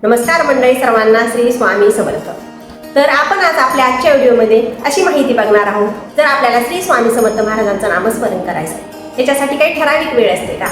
नमस्कार मंडळी सर्वांना, श्री स्वामी समर्थ। तर आपण आज आपल्या आजच्या व्हिडिओमध्ये अशी माहिती बघणार आहोत, जर आपल्याला श्री स्वामी समर्थ महाराजांचं नामस्मरण करायचं आहे त्याच्यासाठी काही ठराविक वेळ असते का,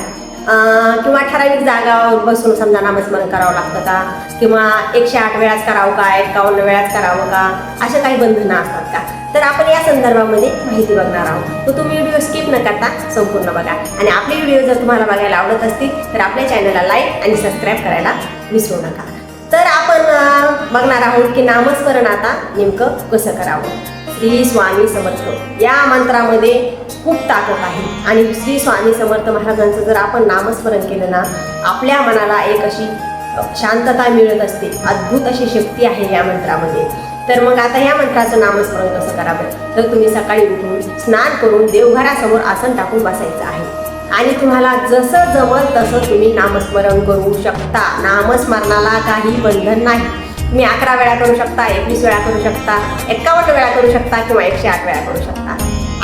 किंवा ठराविक जागावर बसून समजा नामस्मरण करावं लागतं का, किंवा 108 वेळाच करावं का, 51 वेळाच करावं का, अशा काही बंधनं असतात का, तर आपण या संदर्भामध्ये माहिती बघणार आहोत। तर तुम्ही व्हिडिओ स्किप न करता संपूर्ण बघा आणि आपले व्हिडिओ जर तुम्हाला बघायला आवडत असतील तर आपल्या चॅनलला लाईक आणि सबस्क्राईब करायला विसरू नका। तर आपण बघणार आहोत की नामस्मरण आता नेमकं कसं करावं। श्री स्वामी समर्थ या मंत्रामध्ये खूप ताकद आहे आणि श्री स्वामी समर्थ महाराजांचं जर आपण नामस्मरण केलं ना, आपल्या मनाला एक अशी शांतता मिळत असते, अद्भुत अशी शक्ती आहे या मंत्रामध्ये। तर मग आता या मंत्राचं नामस्मरण कसं करावं, तर तुम्ही सकाळी उठून स्नान करून देवघरासमोर आसन टाकून बसायचं आहे आणि तुम्हाला जसं जमल तसं तुम्ही नामस्मरण करू शकता। नामस्मरणाला काही बंधन नाही। तुम्ही 11 वेळा करू शकता, 21 वेळा करू शकता, 51 वेळा करू शकता किंवा 108 वेळा करू शकता।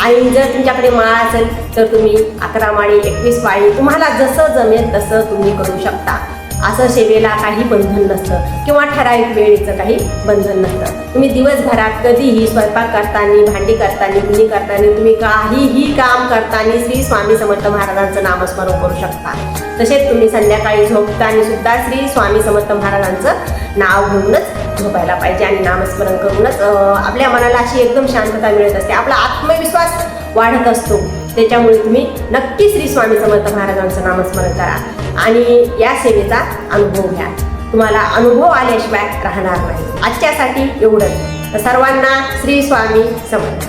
आणि जर तुमच्याकडे माळ असेल तर तुम्ही 11 माळी 21 माळी तुम्हाला जसं जमेल तसं तुम्ही करू शकता। असं सेवेला काही बंधन नसतं किंवा ठराविक वेळेचं काही बंधन नसतं। तुम्ही दिवसभरात कधीही स्वयंपाक करताना, भांडी करताना, धुणी करताना, तुम्ही काहीही काम करताना श्री स्वामी समर्थ महाराजांचं नामस्मरण करू शकता। तसेच तुम्ही संध्याकाळी झोपताना सुद्धा श्री स्वामी समर्थ महाराजांचं नाव घेऊनच झोपायला पाहिजे आणि नामस्मरण करूनच आपल्या मनाला अशी एकदम शांतता मिळत असते, आपला आत्मविश्वास वाढत असतो। त्याच्यामुळे तुम्ही नक्की श्री स्वामी समर्थ महाराजांचं नामस्मरण करा आणि या सेवेचा अनुभव घ्या। तुम्हाला अनुभव आल्याशिवाय राहणार नाही। आजच्यासाठी एवढंच। सर्वांना श्री स्वामी समर्थ।